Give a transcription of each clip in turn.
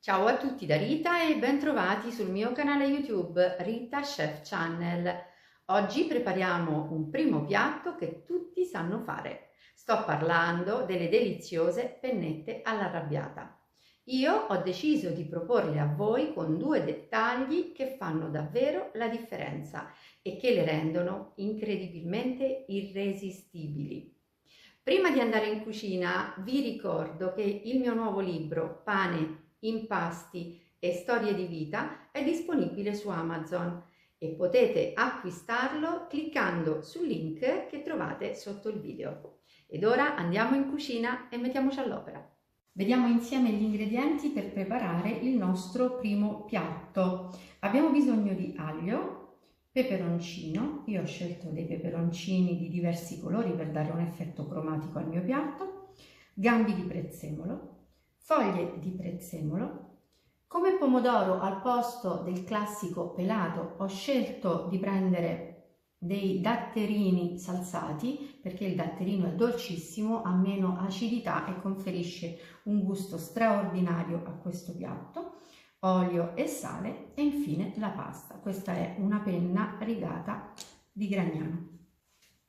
Ciao a tutti da Rita e bentrovati sul mio canale YouTube Rita Chef Channel. Oggi prepariamo un primo piatto che tutti sanno fare. Sto parlando delle deliziose pennette all'arrabbiata. Io ho deciso di proporle a voi con due dettagli che fanno davvero la differenza e che le rendono incredibilmente irresistibili. Prima di andare in cucina vi ricordo che il mio nuovo libro Pane, impasti e storie di vita è disponibile su Amazon e potete acquistarlo cliccando sul link che trovate sotto il video. Ed ora andiamo in cucina e mettiamoci all'opera. Vediamo insieme gli ingredienti per preparare il nostro primo piatto. Abbiamo bisogno di aglio, peperoncino, io ho scelto dei peperoncini di diversi colori per dare un effetto cromatico al mio piatto, gambi di prezzemolo, foglie di prezzemolo. Come pomodoro al posto del classico pelato ho scelto di prendere dei datterini salsati perché il datterino è dolcissimo, ha meno acidità e conferisce un gusto straordinario a questo piatto. Olio e sale e infine la pasta. Questa è una penna rigata di Gragnano.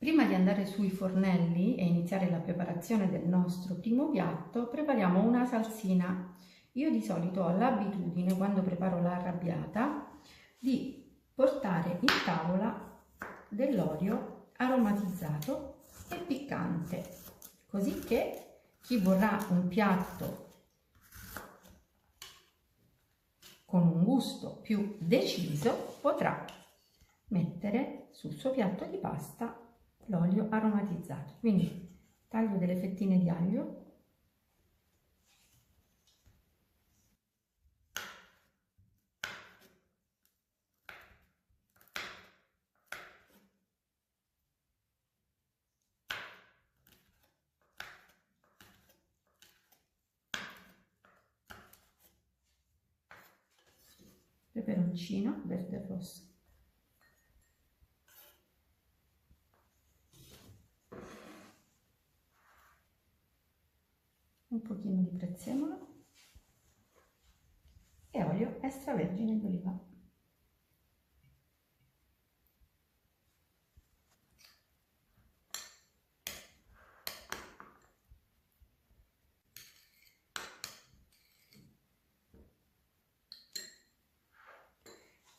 Prima di andare sui fornelli e iniziare la preparazione del nostro primo piatto, prepariamo una salsina. Io di solito ho l'abitudine, quando preparo l'arrabbiata, di portare in tavola dell'olio aromatizzato e piccante, così che chi vorrà un piatto con un gusto più deciso potrà mettere sul suo piatto di pasta l'olio aromatizzato. Quindi taglio delle fettine di aglio, peperoncino verde e rosso, un pochino di prezzemolo e olio extravergine di oliva.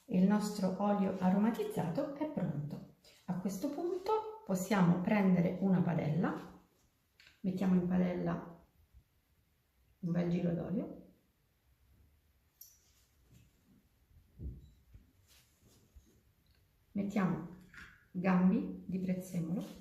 Il nostro olio aromatizzato è pronto. A questo punto possiamo prendere una padella, mettiamo in padella un bel giro d'olio, mettiamo gambi di prezzemolo,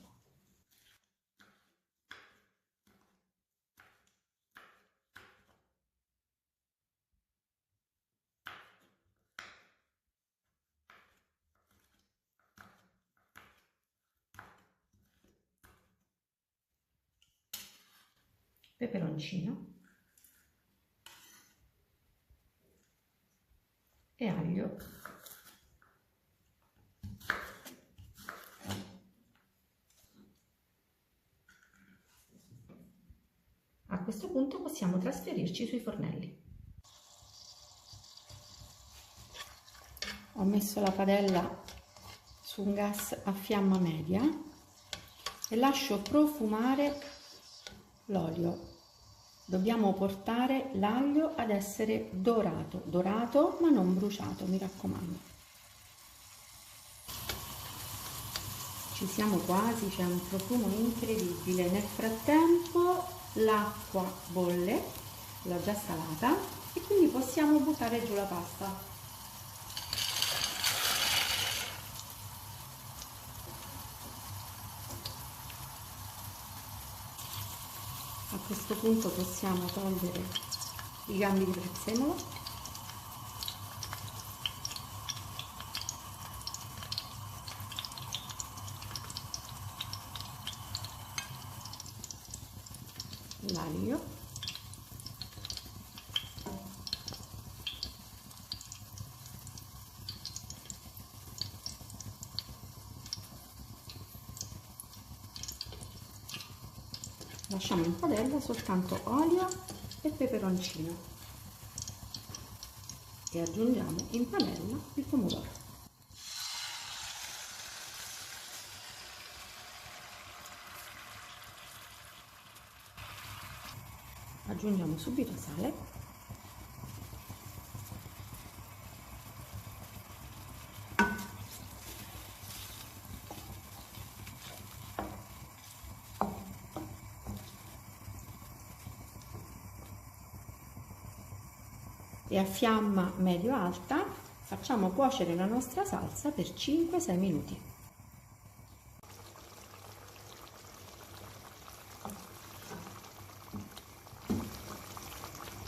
peperoncino e aglio. A questo punto possiamo trasferirci sui fornelli. Ho messo la padella su un gas a fiamma media e lascio profumare l'olio. Dobbiamo portare l'aglio ad essere dorato ma non bruciato, mi raccomando. Ci siamo quasi, c'è un profumo incredibile. Nel frattempo l'acqua bolle, l'ho già salata e quindi possiamo buttare giù la pasta. A questo punto possiamo togliere i gambi di prezzemolo, l'aglio, lasciamo in padella soltanto olio e peperoncino. e aggiungiamo in padella il pomodoro. Aggiungiamo subito sale e a fiamma medio-alta facciamo cuocere la nostra salsa per 5-6 minuti.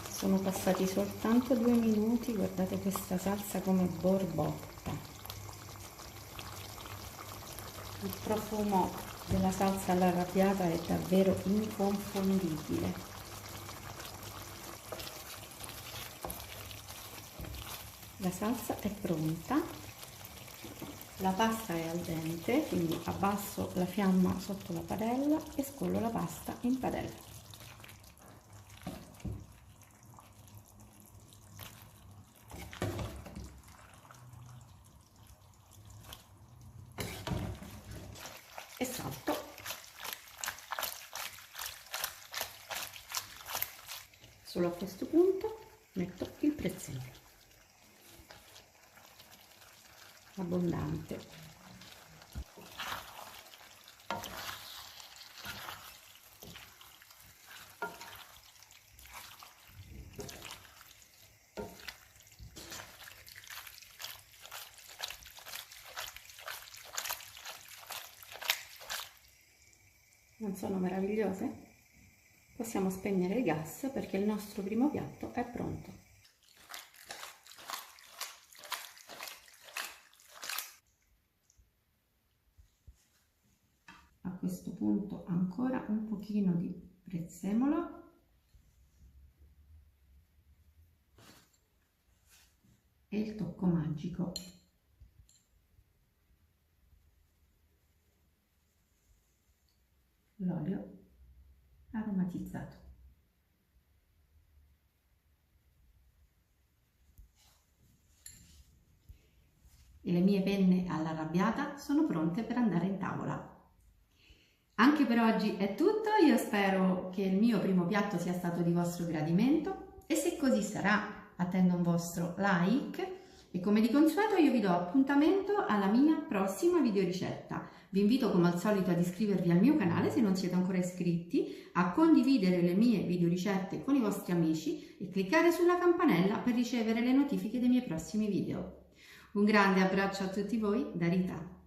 Sono passati soltanto 2 minuti, guardate questa salsa come borbotta. Il profumo della salsa all'arrabbiata è davvero inconfondibile. La salsa è pronta, la pasta è al dente, quindi abbasso la fiamma sotto la padella e scollo la pasta in padella. E salto. Solo a questo punto metto il prezzemolo abbondante. Non sono meravigliose? Possiamo spegnere il gas perché il nostro primo piatto è pronto. A questo punto ancora un pochino di prezzemolo e il tocco magico. L'olio aromatizzato. E le mie penne all'arrabbiata sono pronte per andare in tavola. Anche per oggi è tutto, io spero che il mio primo piatto sia stato di vostro gradimento e se così sarà attendo un vostro like e come di consueto io vi do appuntamento alla mia prossima videoricetta. Vi invito come al solito ad iscrivervi al mio canale se non siete ancora iscritti, a condividere le mie videoricette con i vostri amici e cliccare sulla campanella per ricevere le notifiche dei miei prossimi video. Un grande abbraccio a tutti voi da Rita.